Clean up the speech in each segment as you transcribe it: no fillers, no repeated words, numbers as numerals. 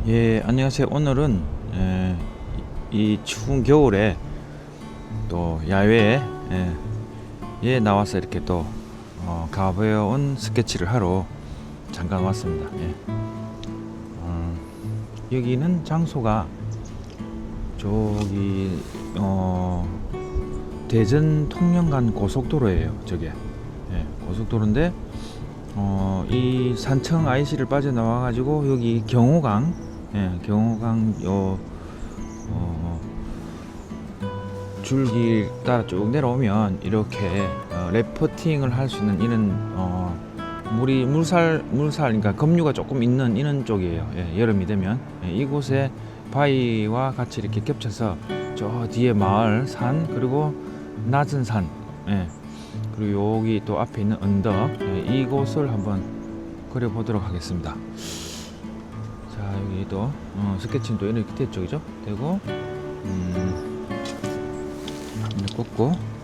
예, 안녕하세요. 오늘은 이 추운 겨울에 또 야외에 나와서 이렇게 또 가벼운 스케치를 하러 잠깐 왔습니다. 여기는 장소가 저기 대전 통영간 고속도로예요. 저게 고속도로인데 이 산청 IC를 빠져나와가지고 여기 경호강, 경호강 줄길 따라 쭉 내려오면 이렇게 래프팅을 할 수 있는 이런 물살 그러니까 급류가 조금 있는 이런 쪽이에요. 여름이 되면 이곳에 바위와 같이 이렇게 겹쳐서 저 뒤에 마을 산 그리고 낮은 산 그리고 여기 또 앞에 있는 언덕 이곳을 한번 그려보도록 하겠습니다. 자, 여기도 스케치는 또 이렇게 됐죠, 그죠? 되고 이렇게 꽂고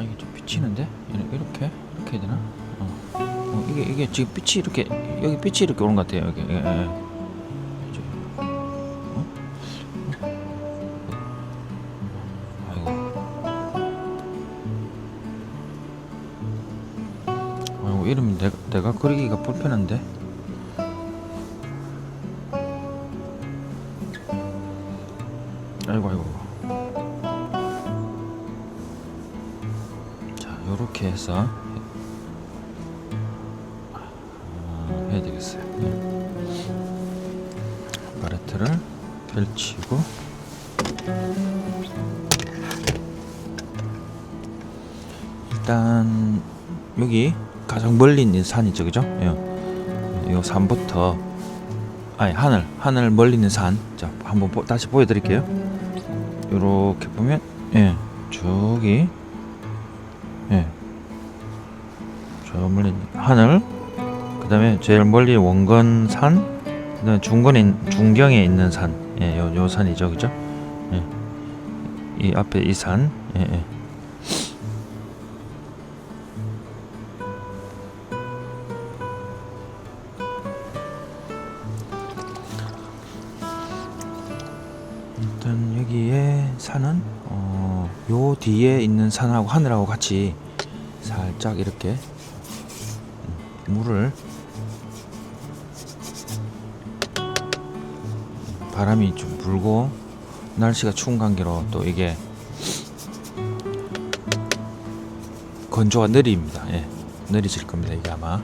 이게 좀 비치는데? 이렇게 해야 되나? 이게 지금 빛이 이렇게 여기 빛이 이렇게 오는 것 같아요. 여기 아이고 이러면 내가 그리기가 불편한데. 아이고 자, 요렇게 해서 해야 되겠어요. 팔레트를 펼치고 일단 여기 가장 멀리 있는 산이죠, 그죠? 요 산부터 하늘 멀리 있는 산. 자, 한번 다시 보여드릴게요. 요렇게 보면 저기 저 멀리 있는 하늘, 그 다음에 제일 멀리 원건산, 그 다음에 중경에 있는 산, 요 산이죠, 그죠? 이 앞에 이 산, 일단 여기에 산은 요 뒤에 있는 산하고 하늘하고 같이 살짝 이렇게 물을 바람이 좀 불고 날씨가 추운 관계로 또 이게 건조가 느립니다. 느리질 겁니다. 이게 아마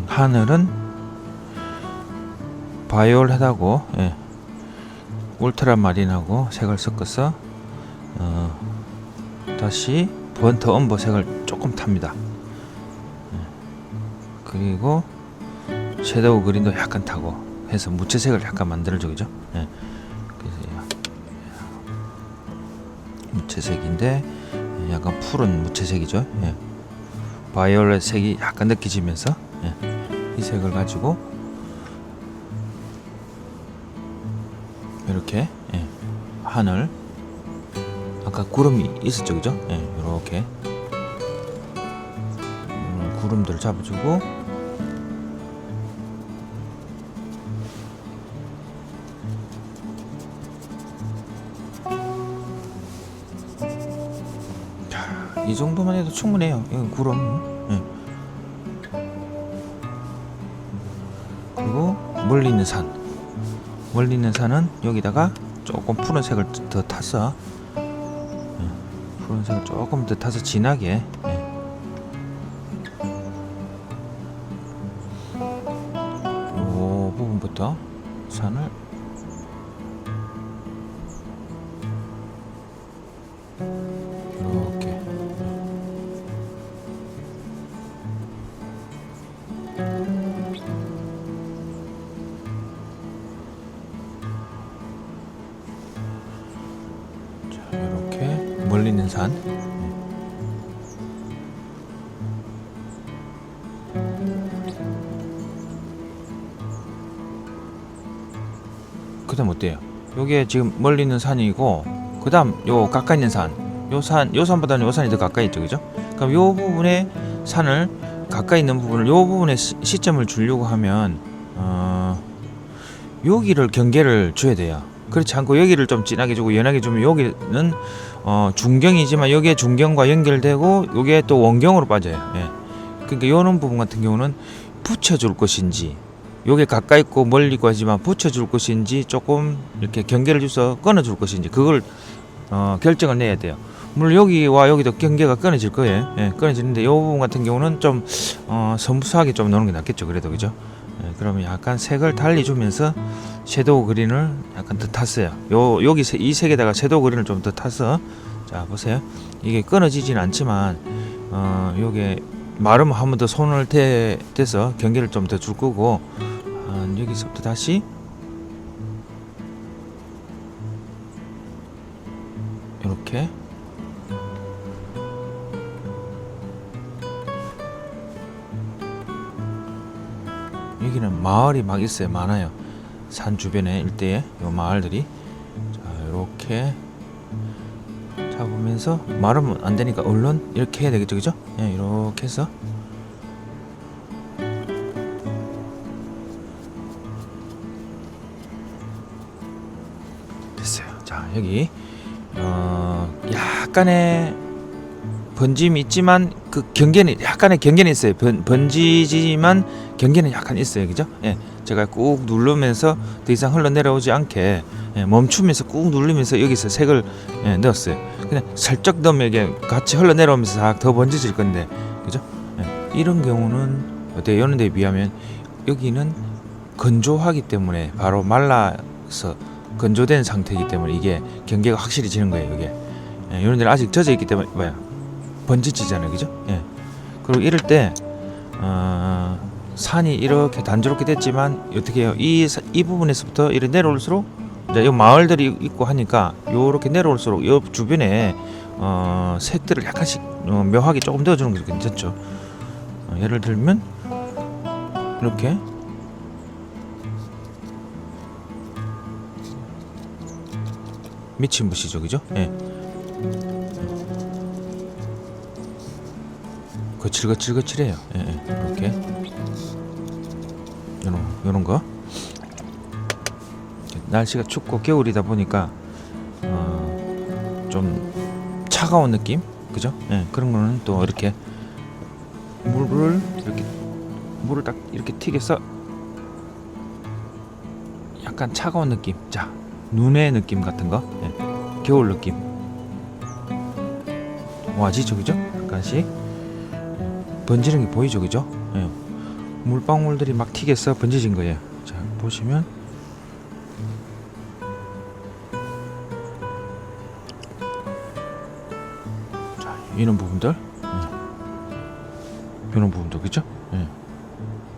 하늘은 바이올렛하고 울트라마린하고 색을 섞어서 다시 번트 엄버 색을 조금 탑니다. 그리고 섀도우 그린도 약간 타고 해서 무채색을 약간 만들어줘, 그죠? 그래서 무채색인데 약간 푸른 무채색이죠. 바이올렛 색이 약간 느껴지면서 이 색을 가지고 이렇게 하늘, 아까 구름이 있었죠, 그죠? 이렇게 구름들을 잡아주고 이 정도만 해도 충분해요. 이건 구름. 그리고 멀리 있는 산은 여기다가 조금 푸른색을 더 타서 푸른색을 조금 더 타서 진하게 요 부분부터 산을 산. 그 다음 어때요? 요게 지금 멀리 있는 산이고, 그 다음 요 가까이 있는 산, 요 산보다는 요 산이 더 가까이 있죠, 그죠? 그럼 요 부분에 산을 가까이 있는 부분을 요 부분에 시점을 주려고 하면 여기를 경계를 줘야 돼요. 그렇지 않고 여기를 좀 진하게 주고 연하게 주면 여기는 중경이지만 여기에 중경과 연결되고 여기에 또 원경으로 빠져요. 예. 그러니까 이런 부분 같은 경우는 붙여줄 것인지, 요게 가까이 있고 멀리 있고 하지만 붙여줄 것인지 조금 이렇게 경계를 줘서 끊어줄 것인지 그걸 결정을 내야 돼요. 물론 여기와 여기도 경계가 끊어질 거예요. 예, 끊어지는데 이 부분 같은 경우는 좀 섬수하게 좀 넣는 게 낫겠죠. 그래도 그죠? 예, 그러면 약간 색을 달리 주면서 섀도우 그린을 약간 더 탔어요. 여기 이 색에다가 섀도우 그린을 좀 더 타서, 자 보세요. 이게 끊어지진 않지만 요게 마르면 한 번 더 손을 대서 경계를 좀 더 줄 거고, 여기서부터 다시 이렇게 여기는 마을이 막 있어요. 많아요. 산 주변에 일대에 요 마을들이. 자 이렇게 잡으면서 마르면 안 되니까 얼른 이렇게 해야 되겠죠, 그죠? 예, 이렇게 해서 됐어요. 자 여기 약간의 번짐이 있지만 그 경계는 약간의 경계는 있어요. 번지지만 경계는 약간 있어요, 그죠? 예, 제가 꾹 누르면서 더 이상 흘러내려오지 않게 멈추면서 꾹 누르면서 여기서 색을 넣었어요. 그냥 살짝 넣으면 이게 같이 흘러내려오면서 더 번져질 건데, 그죠? 이런 경우는 어때요? 이런 데 비하면 여기는 건조하기 때문에 바로 말라서 건조된 상태이기 때문에 이게 경계가 확실히 지는 거예요. 이게 이런 데는 아직 젖어 있기 때문에 뭐야 번지지잖아요, 그죠? 예. 그리고 이럴 때 산이 이렇게 단조롭게 됐지만 어떻게 해요? 이 부분에서부터 이렇게 내려올수록 이제 이 마을들이 있고 하니까 요렇게 내려올수록 요 주변에 색들을 약간씩 묘하게 조금 넣어주는 게 괜찮죠. 예를 들면 이렇게 미친 붓이죠, 그죠? 예. 거칠거칠거칠해요. 예, 예. 이렇게 요런 거. 날씨가 춥고 겨울이다 보니까 좀 차가운 느낌, 그죠? 예, 그런 거는 또 이렇게 물을 딱 이렇게 튀겨서 약간 차가운 느낌, 자 눈의 느낌 같은 거, 예, 겨울 느낌 와지죠, 그죠? 약간씩 번지는 게 보이죠, 그죠? 예. 물방울들이 막 튀겨서 번져진 거예요. 자 보시면 자 이런 부분들, 이런 부분들, 그죠? 예.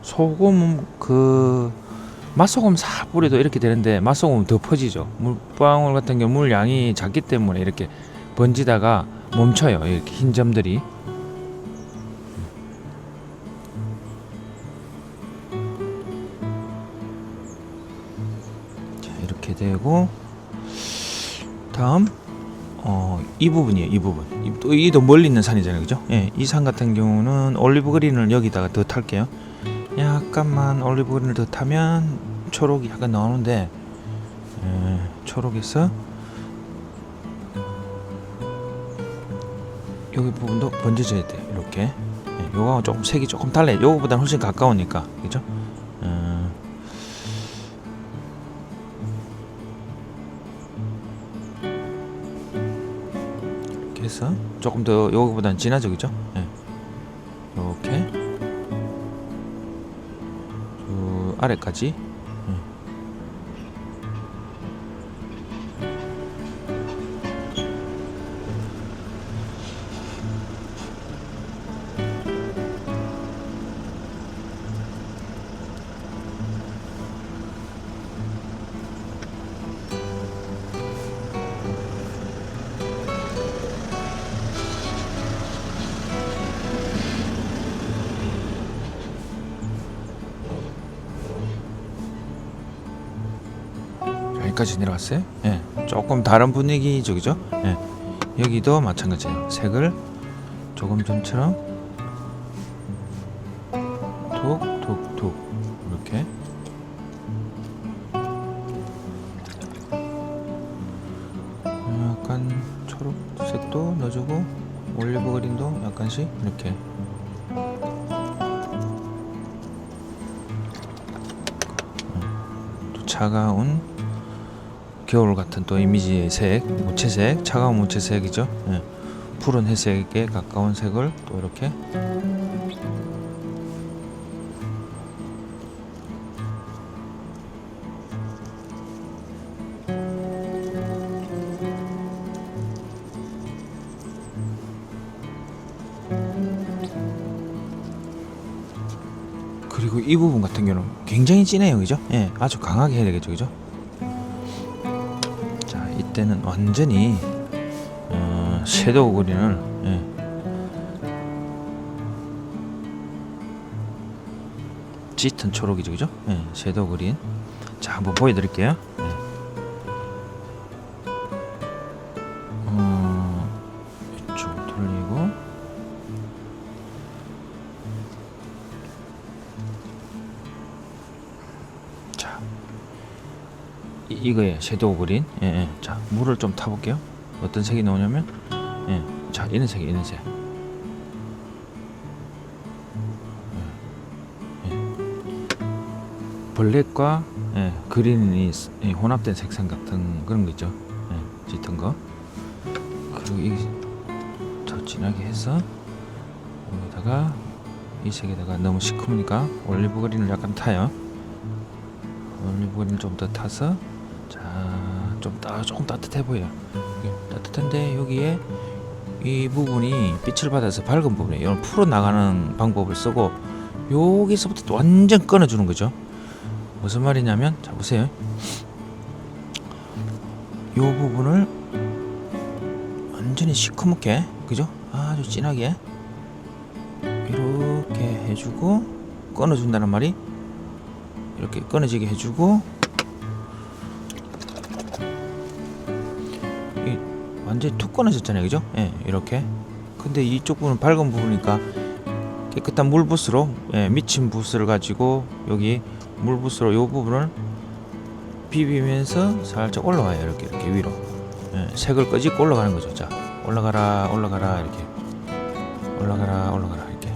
소금은 맛소금 싹 뿌려도 이렇게 되는데 맛소금은 더 퍼지죠. 물방울 같은 경우 물량이 작기 때문에 이렇게 번지다가 멈춰요. 이렇게 흰 점들이. 자, 이렇게 되고 다음 이 부분이에요. 이 부분. 또 이 더 멀리 있는 산이잖아요, 그죠? 예, 이 산 같은 경우는 올리브 그린을 여기다가 더 탈게요. 약간만 올리브 그린을 더 타면 초록이 약간 나오는데, 초록에서 여기 부분도 번져져야 돼요. 이렇게. 요거하고 조금 색이 조금 달라요. 요거보다는 훨씬 가까우니까, 그죠? 이렇게 해서 조금 더 요거보다는 진하죠, 그죠? 이렇게 아래까지. 여기까지 내려갔어요. 예, 조금 다른 분위기죠, 그죠? 예, 여기도 마찬가지예요. 색을 조금 전처럼 톡톡톡 이렇게 약간 초록색도 넣어주고 올리브 그린도 약간씩 이렇게 또 차가운 겨울 같은 또 이미지의 색, 무채색, 차가운 무채색이죠. 예. 푸른 회색에 가까운 색을 또 이렇게 그리고 이 부분 같은 경우는 굉장히 진해요, 그죠? 예, 아주 강하게 해야 되겠죠, 그죠? 자, 이때는 완전히 섀도우 그린을 짙은 초록이죠, 그죠? 예, 섀도우 그린. 자, 한번 보여드릴게요. 예. 이쪽 돌리고 자, 이거예요, 섀도우 그린. 예, 예. 자, 물을 좀 타볼게요. 어떤 색이 나오냐면, 예, 자, 이런 색이 이런 색. 블랙과 그린이 혼합된 색상 같은 그런 거 있죠. 짙은 거. 그리고 이 더 진하게 해서 여기다가 이 색에다가 너무 시커머니까 올리브 그린을 약간 타요. 올리브 그린을 좀 더 타서 자, 조금 따뜻해 보여. 따뜻한데 여기에 이 부분이 빛을 받아서 밝은 부분에 이런 풀어 나가는 방법을 쓰고 여기서부터 완전 끊어주는 거죠. 무슨 말이냐면, 자 보세요. 이 부분을 완전히 시커멓게, 그죠? 아주 진하게 이렇게 해주고 끊어준다는 말이, 이렇게 끊어지게 해주고, 이 완전히 툭 끊어졌잖아요, 그죠? 예, 이렇게. 근데 이쪽 부분은 밝은 부분이니까 깨끗한 물붓으로, 미친 붓을 가지고 여기 물붓으로 이 부분을 비비면서 살짝 올라가요. 이렇게 위로. 색을 끄집고 올라가는 거죠. 자, 올라가라 이렇게 올라가라 이렇게.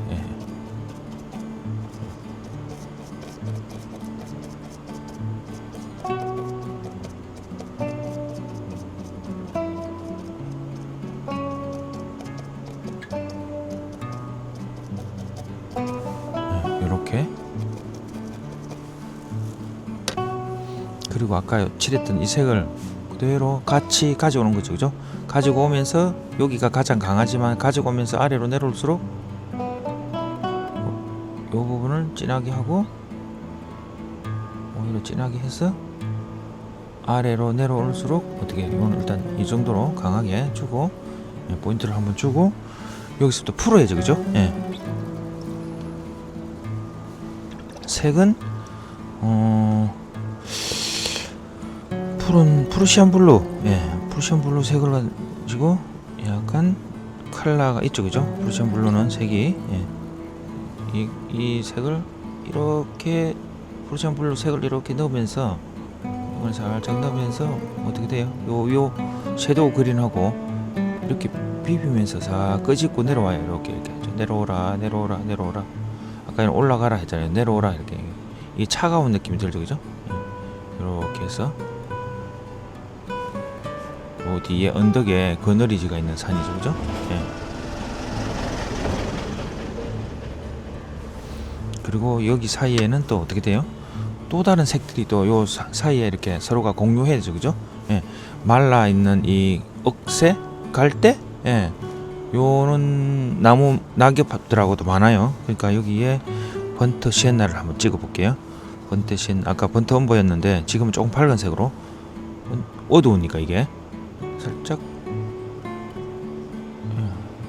이렇게. 그리고 아까 칠했던 이 색을 그대로 같이 가져오는 거죠, 그죠? 가지고 오면서 여기가 가장 강하지만 가지고 오면서 아래로 내려올수록 이 부분을 진하게 하고 오히려 진하게 해서 아래로 내려올수록 어떻게, 이건 일단 이 정도로 강하게 주고 포인트를 한번 주고 여기서부터 풀어야죠, 그죠? 색은 푸른 프루시안 블루, 프루시안 블루 색을 가지고 약간 컬러가 있죠, 그죠? 프루시안 블루는 색이, 이 색을 이렇게, 프루시안 블루 색을 이렇게 넣으면서, 이걸 살짝 넣으면서 어떻게 돼요? 요 섀도우 그린하고 이렇게 비비면서 싹 끄집고 내려와요. 이렇게 내려오라. 아까 올라가라 했잖아요. 내려오라, 이렇게. 이 차가운 느낌이 들죠, 그죠? 이렇게 해서 뒤에 언덕에 그너리지가 있는 산이죠, 그죠? 그리고 여기 사이에는 또 어떻게 돼요? 또 다른 색들이 또 요 사이에 이렇게 서로가 공유해야죠, 그죠? 말라 있는 이 억새, 갈대, 요는 나무 낙엽들하고도 많아요. 그러니까 여기에 번트 시엔나를 한번 찍어 볼게요. 번트 시엔, 아까 번트 엄보였는데 지금은 조금 밝은색으로, 어두우니까 이게 살짝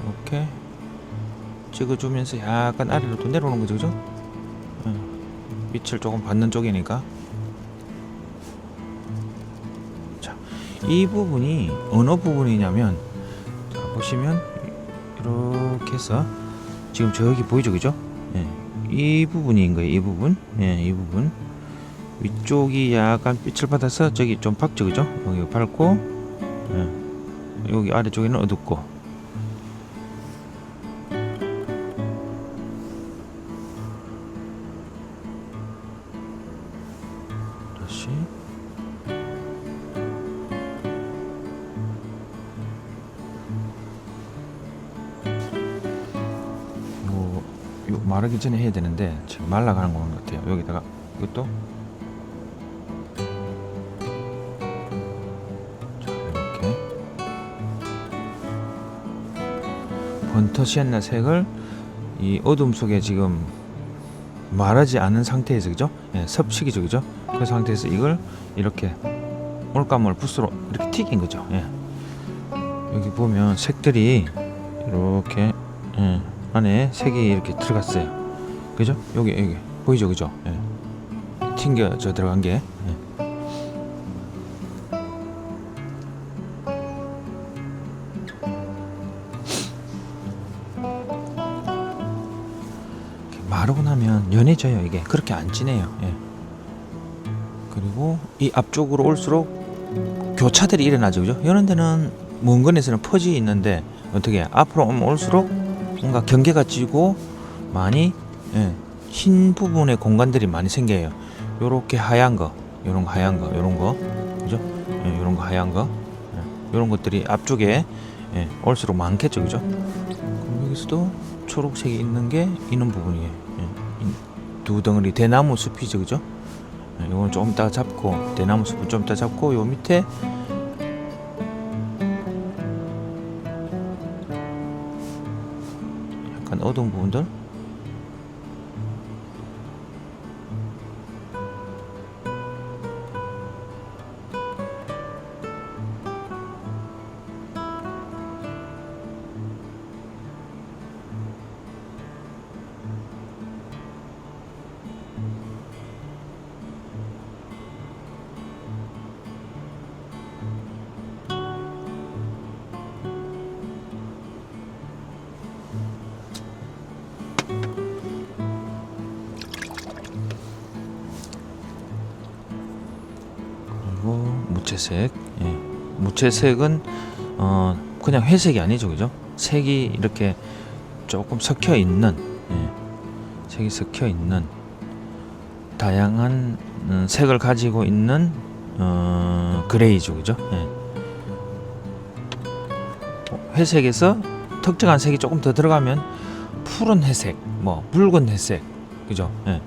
이렇게 찍어주면서 약간 아래로 또 내려오는 거죠, 그죠? 빛을 조금 받는 쪽이니까 이 부분이 어느 부분이냐면, 자, 보시면 이렇게 해서 지금 저기 보이죠, 그죠? 예, 이 부분인 거예요. 이 부분, 예, 이 부분 위쪽이 약간 빛을 받아서 저기 좀 밝죠, 그죠? 여기 밝고, 예, 여기 아래쪽에는 어둡고. 다시 요 마르기 전에 해야 되는데 지금 말라가는 것 같아요. 여기다가 이것도 자, 이렇게 번터 시엔나 색을 이 어둠 속에 지금 마르지 않은 상태에서, 그죠? 예, 섭식이죠, 그죠? 그 상태에서 이걸 이렇게 올가물 붓으로 이렇게 튀긴 거죠. 예. 여기 보면 색들이 이렇게, 예, 안에 색이 이렇게 들어갔어요. 그죠? 여기 보이죠, 그죠? 예. 튕겨져 들어간 게. 예. 마르고 나면 연해져요. 이게 그렇게 안 진해요. 예. 그리고 이 앞쪽으로 올수록 교차들이 일어나죠, 그죠? 이런 데는 먼 건에서는 퍼지 있는데 어떻게 앞으로 오면 올수록 뭔가 경계가 지고 많이, 예, 흰 부분의 공간들이 많이 생겨요. 요렇게 하얀 거, 요런 거 하얀 거, 요런 거, 그죠? 예, 요런 거 하얀 거, 예, 요런 것들이 앞쪽에, 예, 올수록 많겠죠, 그죠? 그럼 여기서도 초록색이 있는 게 있는 부분이에요. 예, 두 덩어리 대나무 숲이죠, 그죠? 예, 요건 좀 이따 잡고, 대나무 숲을 좀 이따 잡고, 요 밑에 약간 어두운 부분들, 그리고 무채색. 예. 무채색은 그냥 회색이 아니죠, 그죠? 색이 이렇게 조금 섞여 있는, 예, 색이 섞여 있는 다양한 색을 가지고 있는 그레이죠, 그죠? 예. 회색에서 특정한 색이 조금 더 들어가면 푸른 회색, 뭐 붉은 회색, 그죠? 예.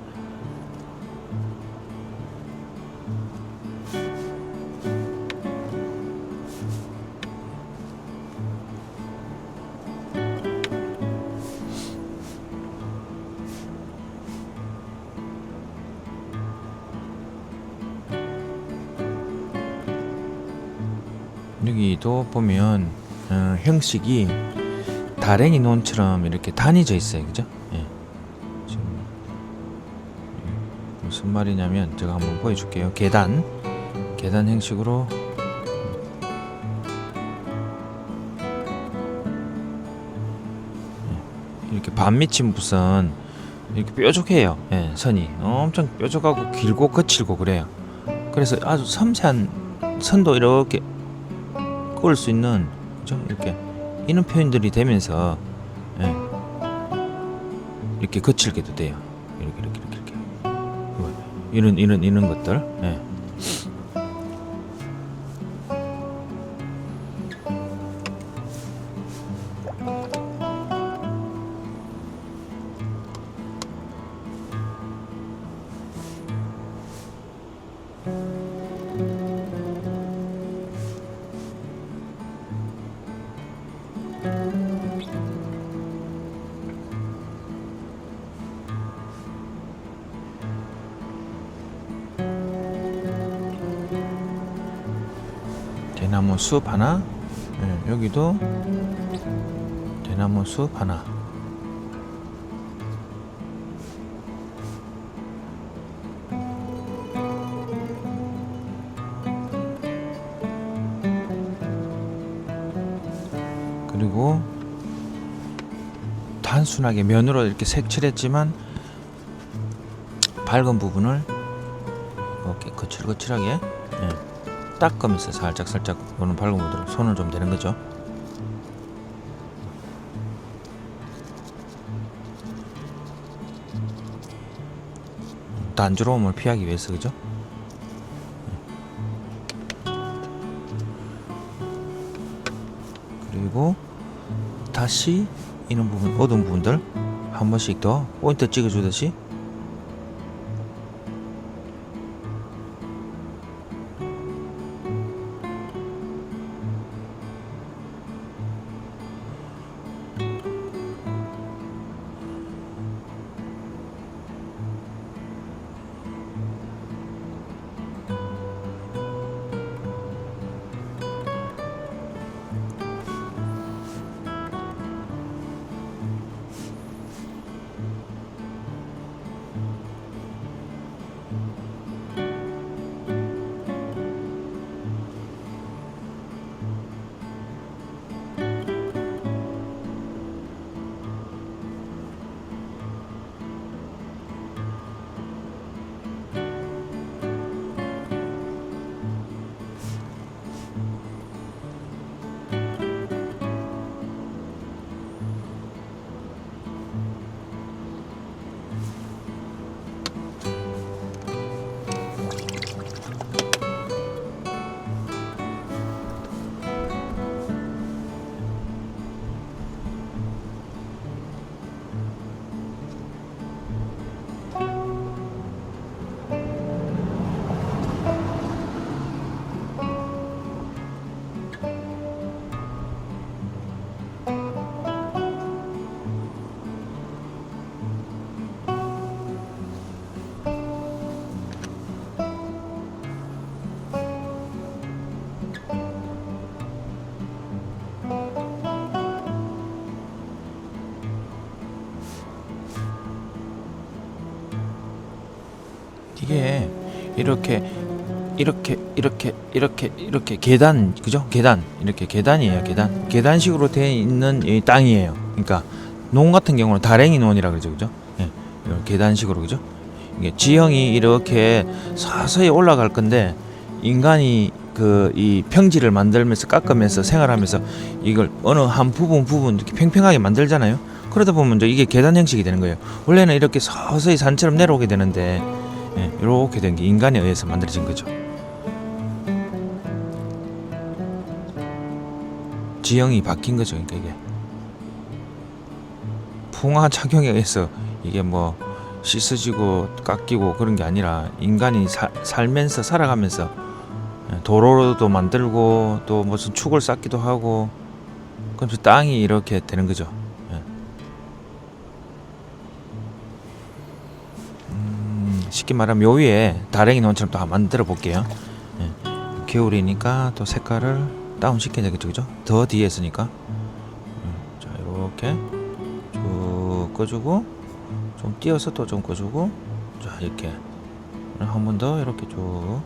여기도 보면 형식이 다랭이 논처럼 이렇게 단위져 있어요, 그죠? 예. 지금 무슨 말이냐면 제가 한번 보여줄게요. 계단 형식으로 이렇게 반미치 무슨 이렇게 뾰족해요. 예, 선이 엄청 뾰족하고 길고 거칠고 그래요. 그래서 아주 섬세한 선도 이렇게 그을 수 있는, 그죠? 이렇게 이런 표현들이 되면서, 예, 이렇게 거칠게도 돼요. 이렇게 이런 것들. 예. 대나무 숲 하나, 예, 여기도 대나무 숲 하나. 단순하게 면으로 이렇게 색칠했지만 밝은 부분을 이렇게 거칠거칠하게 닦으면서 살짝 보는 밝은 부분으로 손을 좀 대는 거죠. 단조로움을 피하기 위해서, 그죠? 그리고 다시 이런 부분, 어두운 부분들 한 번씩 더 포인트 찍어주듯이 이게 이렇게 계단, 그죠? 계단, 이렇게 계단이에요. 계단식으로 되어 있는 이 땅이에요. 그러니까 논 같은 경우는 다랭이 논이라 그러죠, 그죠? 예, 이런 계단식으로, 그죠? 이게 지형이 이렇게 서서히 올라갈 건데 인간이 이 평지를 만들면서 깎으면서 생활하면서 이걸 어느 한 부분 이렇게 평평하게 만들잖아요. 그러다 보면 이제 이게 계단 형식이 되는 거예요. 원래는 이렇게 서서히 산처럼 내려오게 되는데 이렇게 된 게 인간에 의해서 만들어진 거죠. 지형이 바뀐 거죠. 그러니까 이게 풍화 작용에 의해서 이게 뭐 씻어지고 깎이고 그런 게 아니라 인간이 살면서 살아가면서 도로도 만들고 또 무슨 축을 쌓기도 하고 그래서 땅이 이렇게 되는 거죠. 쉽게 말하면 요 위에 다랭이 논처럼 또 한번 만들어 볼게요. 겨울이니까 또 색깔을 다운 시켜야 되겠죠, 그죠? 더 뒤에 있으니까. 자, 이렇게 쭉 꺼주고 좀 띄어서 또 좀 꺼주고, 자, 이렇게 한 번 더 이렇게 쭉.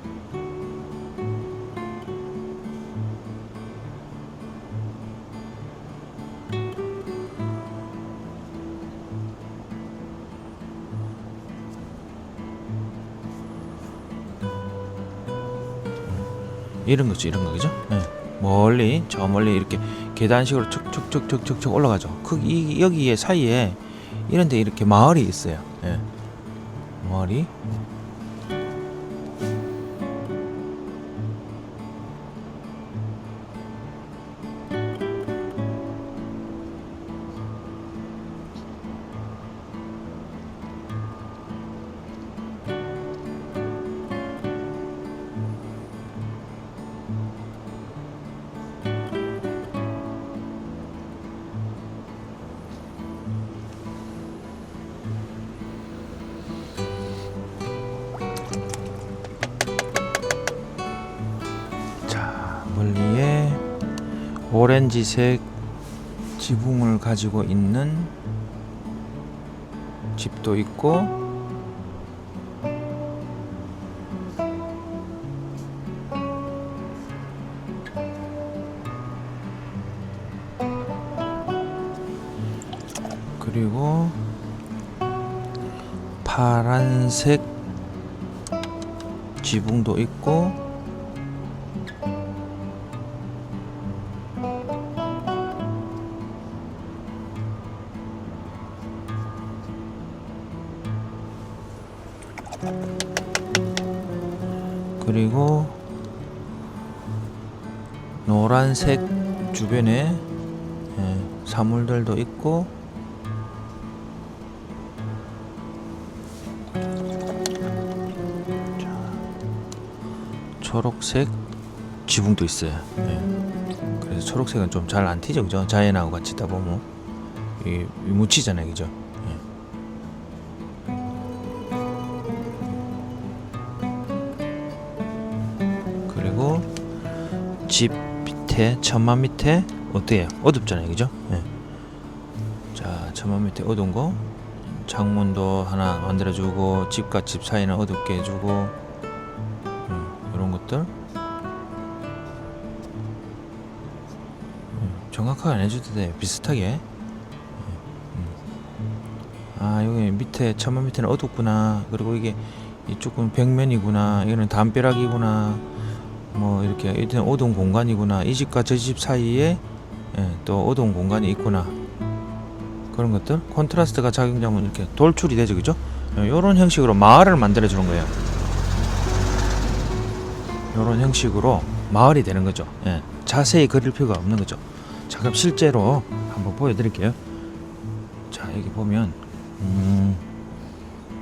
이런 거죠, 이런 거, 그죠? 멀리, 저 멀리 이렇게 계단식으로 쭉쭉쭉쭉쭉 올라가죠. 여기에 사이에 이런데 이렇게 마을이 있어요. 마을이. 멀리에 오렌지색 지붕을 가지고 있는 집도 있고, 그리고 파란색 지붕도 있고, 그리고 노란색 주변에 사물들도 있고, 초록색 지붕도 있어요. 그래서 초록색은 좀 잘 안 튀죠, 그죠? 자연하고 같이 있다 보면 묻히잖아요, 그죠? 그리고 집 밑에, 천막 밑에 어때요? 어둡잖아요, 그죠? 자, 천막 밑에 어두운 거, 창문도 하나 만들어주고, 집과 집 사이는 어둡게 해주고, 이런 것들 정확하게 안 해줘도 돼. 비슷하게. 아, 여기 밑에 천막 밑에는 어둡구나. 그리고 이게 이쪽은 벽면이구나. 이거는 담벼락이구나. 뭐 이렇게 일단 어두운 공간이구나. 이 집과 저 집 사이에 또 어두운 공간이 있구나. 그런 것들 콘트라스트가 작용되면 이렇게 돌출이 되죠, 그죠? 이런 형식으로 마을을 만들어 주는 거예요. 이런 형식으로 마을이 되는 거죠. 자세히 그릴 필요가 없는 거죠. 자, 그럼 실제로 한번 보여드릴게요. 자, 여기 보면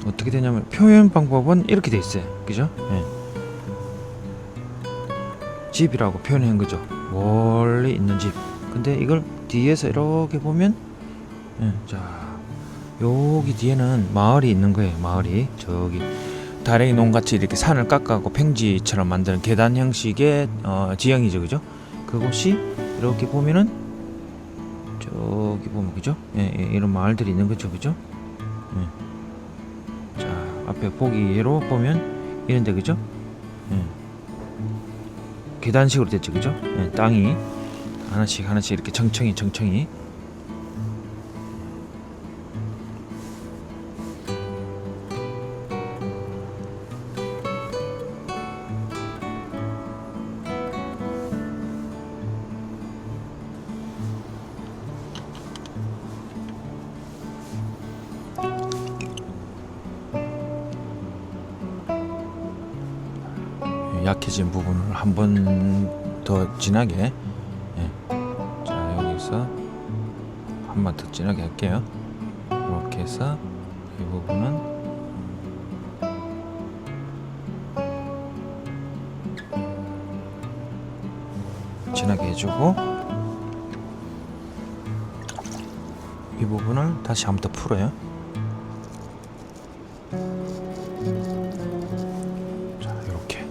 어떻게 되냐면 표현 방법은 이렇게 돼 있어요, 그죠? 집이라고 표현한 거죠. 멀리 있는 집. 근데 이걸 뒤에서 이렇게 보면, 자, 여기 뒤에는 마을이 있는 거예요. 마을이 저기 다랭이 농같이 이렇게 산을 깎아고 팽지처럼 만드는 계단 형식의 지형이죠, 그죠? 그곳이 이렇게 보면은 저기 보면, 그죠? 이런 마을들이 있는 거죠, 그죠? 자, 앞에 보기로 보면 이런데, 그죠? 계단식으로 됐죠, 그죠? 땅이 하나씩 하나씩 이렇게 청청이 약해진 부분을 한 번 더 진하게, 자, 여기서 한 번 더 진하게 할게요. 이렇게 해서 이 부분은 진하게 해주고, 이 부분을 다시 한 번 더 풀어요. 자, 이렇게.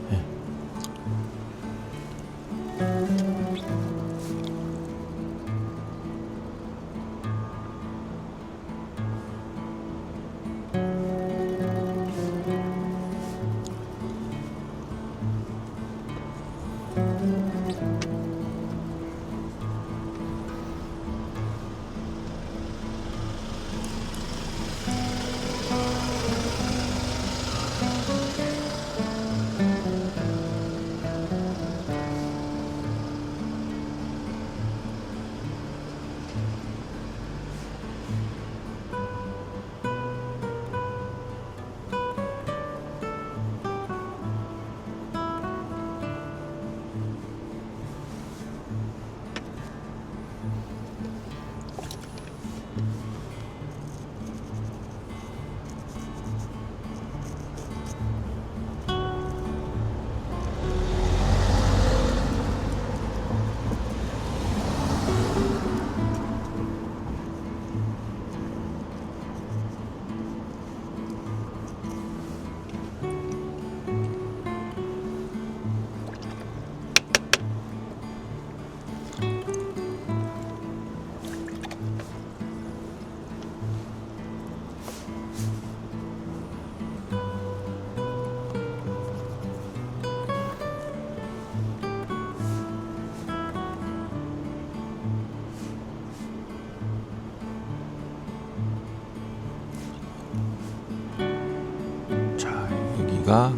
갈대가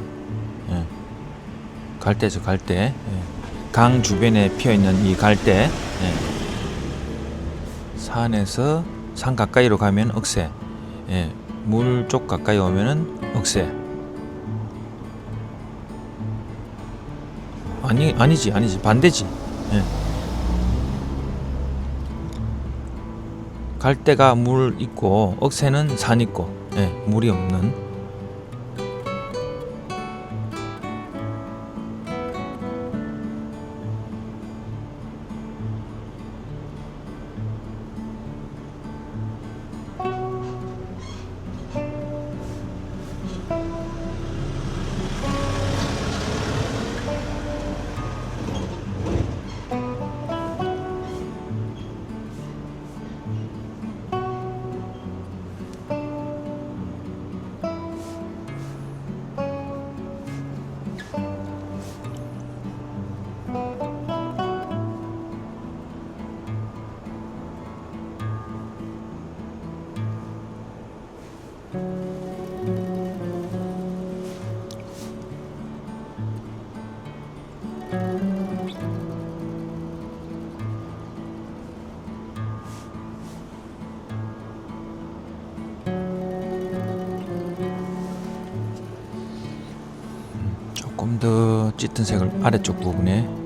예, 갈대죠, 갈대. 예. 강 주변에 피어 있는 이 갈대. 예. 산에서 산 가까이로 가면 억새. 예. 물 쪽 가까이 오면은 억새. 아니지 반대지. 예. 갈대가 물 있고 억새는 산 있고, 예, 물이 없는. 조금 더 짙은 색을 아래쪽 부분에